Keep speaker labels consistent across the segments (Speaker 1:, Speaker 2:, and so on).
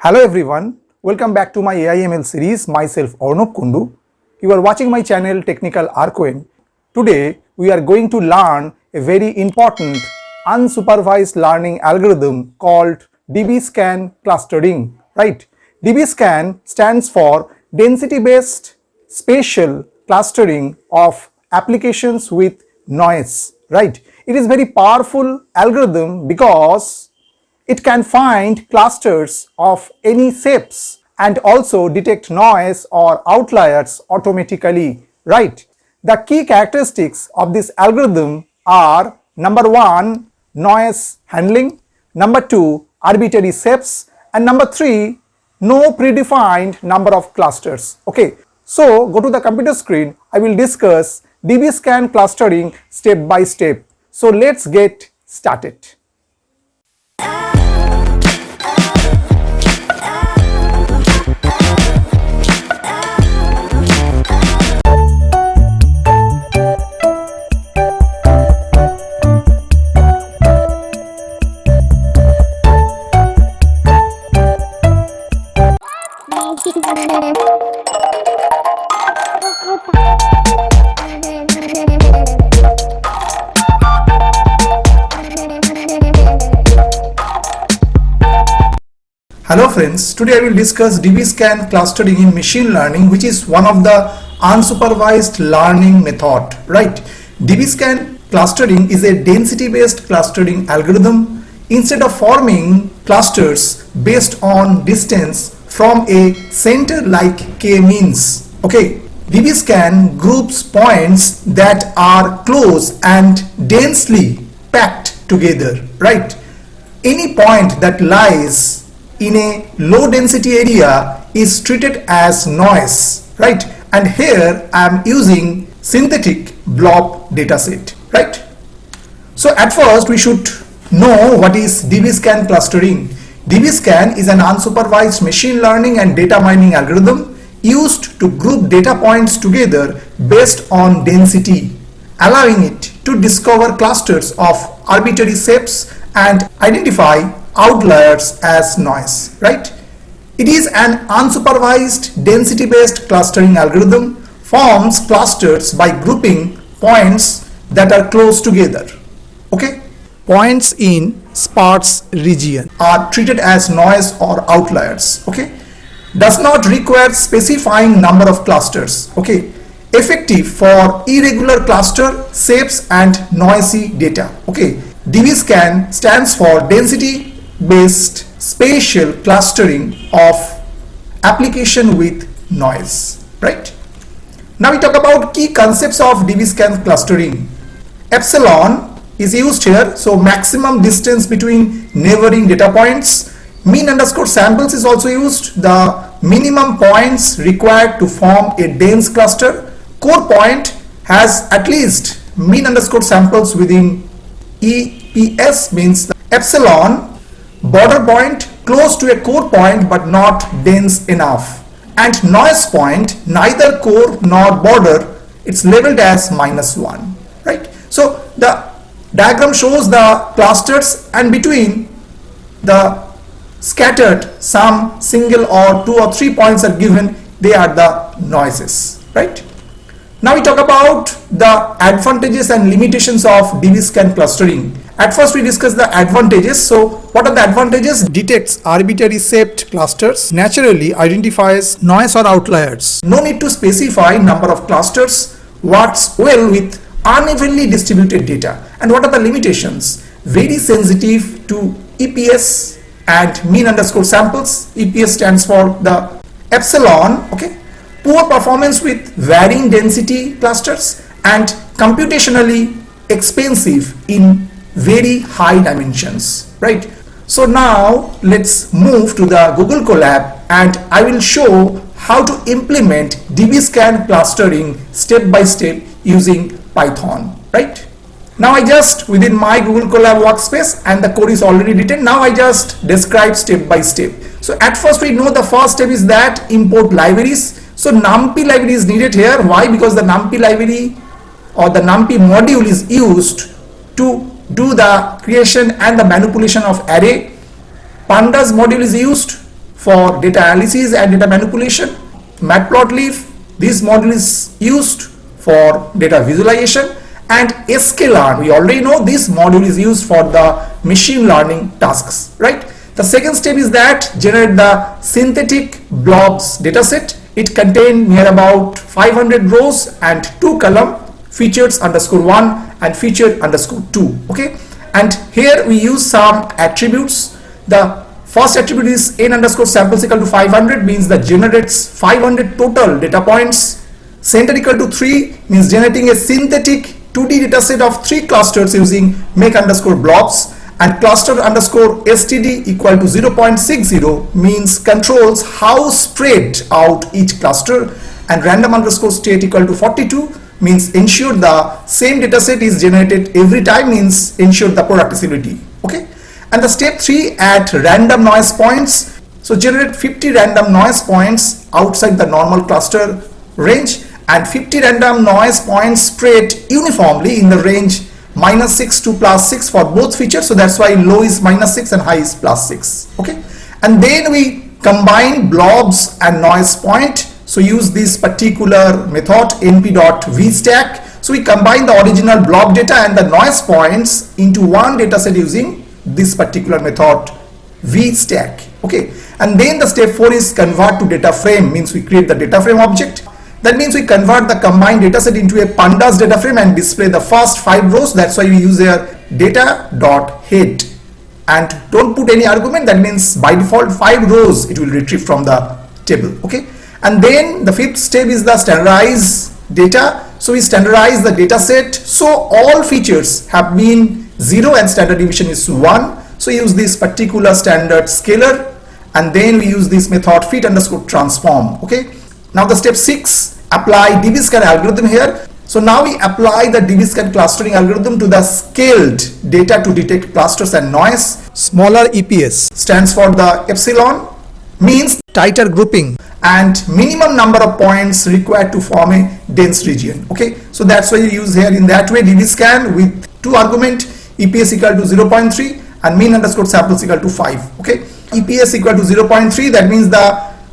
Speaker 1: Hello everyone, welcome back to my AI/ML series. Myself Arnab Kundu. You are watching my channel Technical Arcoin. Today we are going to learn a very important unsupervised learning algorithm called DBSCAN Clustering. Right? DBSCAN stands for Density Based Spatial Clustering of Applications with Noise. Right? It is very powerful algorithm because it can find clusters of any shapes and also detect noise or outliers automatically, right? The key characteristics of this algorithm are number 1, noise handling, number 2, arbitrary shapes, and number 3, no predefined number of clusters. Okay, so go to the computer screen. I will discuss DBSCAN clustering step by step. So let's get started. Hello friends, today I will discuss DBSCAN clustering in machine learning, which is one of the unsupervised learning method, right? DBSCAN clustering is a density based clustering algorithm. Instead of forming clusters based on distance from a center like k-means, okay, DBSCAN groups points that are close and densely packed together, right? Any point that lies in a low density area is treated as noise, right? And here I am using synthetic blob dataset, right? So at first we should know what is DBSCAN clustering. DBSCAN is an unsupervised machine learning and data mining algorithm used to group data points together based on density, allowing it to discover clusters of arbitrary shapes and identify outliers as noise, right? It is an unsupervised density based clustering algorithm, forms clusters by grouping points that are close together, okay? Points in sparse region are treated as noise or outliers, okay? Does not require specifying number of clusters, okay? Effective for irregular cluster shapes and noisy data, okay? DBSCAN stands for density based spatial clustering of application with noise, right? Now we talk about key concepts of DBSCAN clustering. Epsilon is used here, so maximum distance between neighboring data points. Mean underscore samples is also used, the minimum points required to form a dense cluster. Core point has at least mean underscore samples within EPS, means the epsilon border point close to a core point but not dense enough, and noise point neither core nor border, it's labeled as -1, right? So the diagram shows the clusters and between the scattered some single or 2 or 3 points are given, they are the noises, right? Now we talk about the advantages and limitations of DBSCAN clustering. At first we discuss the advantages. So what are the advantages? Detects arbitrary shaped clusters, naturally identifies noise or outliers. No need to specify number of clusters, works well with unevenly distributed data. And what are the limitations? Very sensitive to EPS and mean underscore samples. EPS stands for the epsilon, okay? Poor performance with varying density clusters and computationally expensive in very high dimensions, right? So now let's move to the Google Colab and I will show how to implement DBSCAN clustering step by step using Python, right? Now I just within my Google Colab workspace and the code is already written. Now I just describe step by step. So at first we know the first step is that import libraries. So NumPy library is needed here. Why? Because the NumPy library or the NumPy module is used to do the creation and the manipulation of array. Pandas module is used for data analysis and data manipulation. Matplotlib, this module is used for data visualization, and sklearn, we already know this module is used for the machine learning tasks, right? The second step is that generate the synthetic blobs dataset. It contains near about 500 rows and 2 columns, features underscore 1 and featured underscore 2. Okay, and here we use some attributes. The first attribute is n underscore samples equal to 500, means that generates 500 total data points. Center equal to 3 means generating a synthetic 2D dataset of 3 clusters using make underscore blobs, and cluster underscore std equal to 0.60 means controls how spread out each cluster, and random underscore state equal to 42 means ensure the same dataset is generated every time, means ensure the productivity. Okay, and the step 3, add random noise points. So generate 50 random noise points outside the normal cluster range, and 50 random noise points spread uniformly in the range -6 to +6 for both features. So that's why low is -6 and high is +6. Okay, and then we combine blobs and noise point. So use this particular method np.vstack. So we combine the original blob data and the noise points into one dataset using this particular method vstack. Okay, and then the step 4 is convert to data frame, means we create the data frame object. That means we convert the combined dataset into a pandas data frame and display the first 5 rows. That's why we use here data.head, and don't put any argument. That means by default 5 rows it will retrieve from the table. Okay, and then the 5th step is the standardize data. So we standardize the dataset so all features have been 0 and standard deviation is 1. So use this particular standard scalar, and then we use this method fit underscore transform. Okay, now the step 6, apply DBSCAN algorithm here. So now we apply the DBSCAN clustering algorithm to the scaled data to detect clusters and noise. Smaller EPS stands for the epsilon, means tighter grouping, and minimum number of points required to form a dense region. Okay, so that's why you use here in that way DBSCAN with 2 argument, EPS equal to 0.3 and mean underscore samples equal to 5. Okay, EPS equal to 0.3, that means the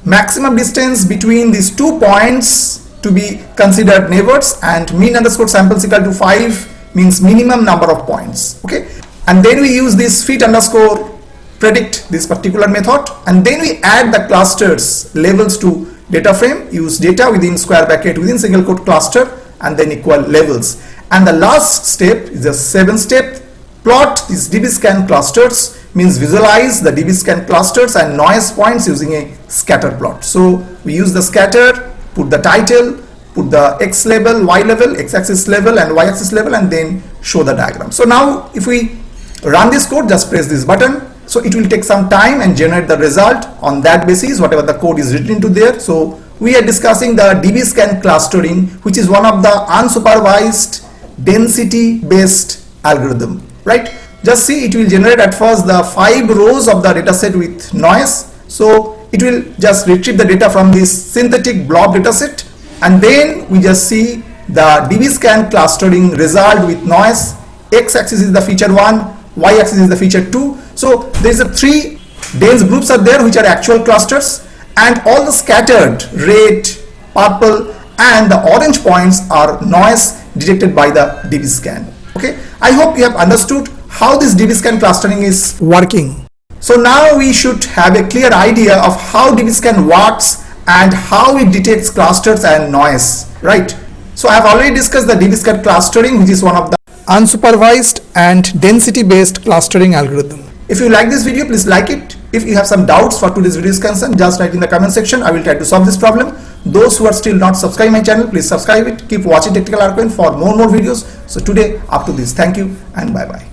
Speaker 1: maximum distance between these 2 points to be considered neighbors, and mean underscore samples equal to 5 means minimum number of points. Okay, and then we use this fit underscore predict, this particular method, and then we add the clusters levels to data frame. Use data within square bracket within single quote cluster and then equal levels. And the last step is the 7th step, plot these DBSCAN clusters, means visualize the DBSCAN clusters and noise points using a scatter plot. So we use the scatter, put the title, put the x level, y level, x-axis level and y-axis level, and then show the diagram. So now if we run this code, just press this button. So it will take some time and generate the result on that basis, whatever the code is written into there. So we are discussing the DBSCAN clustering, which is one of the unsupervised density based algorithm, right? Just see, it will generate at first the 5 rows of the dataset with noise. So it will just retrieve the data from this synthetic blob dataset, and then we just see the DBSCAN clustering result with noise. X-axis is the feature 1, y-axis is the feature 2. So there is a 3 dense groups are there which are actual clusters, and all the scattered red, purple and the orange points are noise detected by the DBSCAN. Okay, I hope you have understood how this DBSCAN clustering is working. So now we should have a clear idea of how DBSCAN works and how it detects clusters and noise, right? So I have already discussed the DBSCAN clustering, which is one of the unsupervised and density based clustering algorithm. If you like this video, please like it. If you have some doubts for today's video is concerned, just write in the comment section. I will try to solve this problem. Those who are still not subscribed my channel, please subscribe it. Keep watching Technical Arcane for more videos. So today up to this. Thank you and bye bye.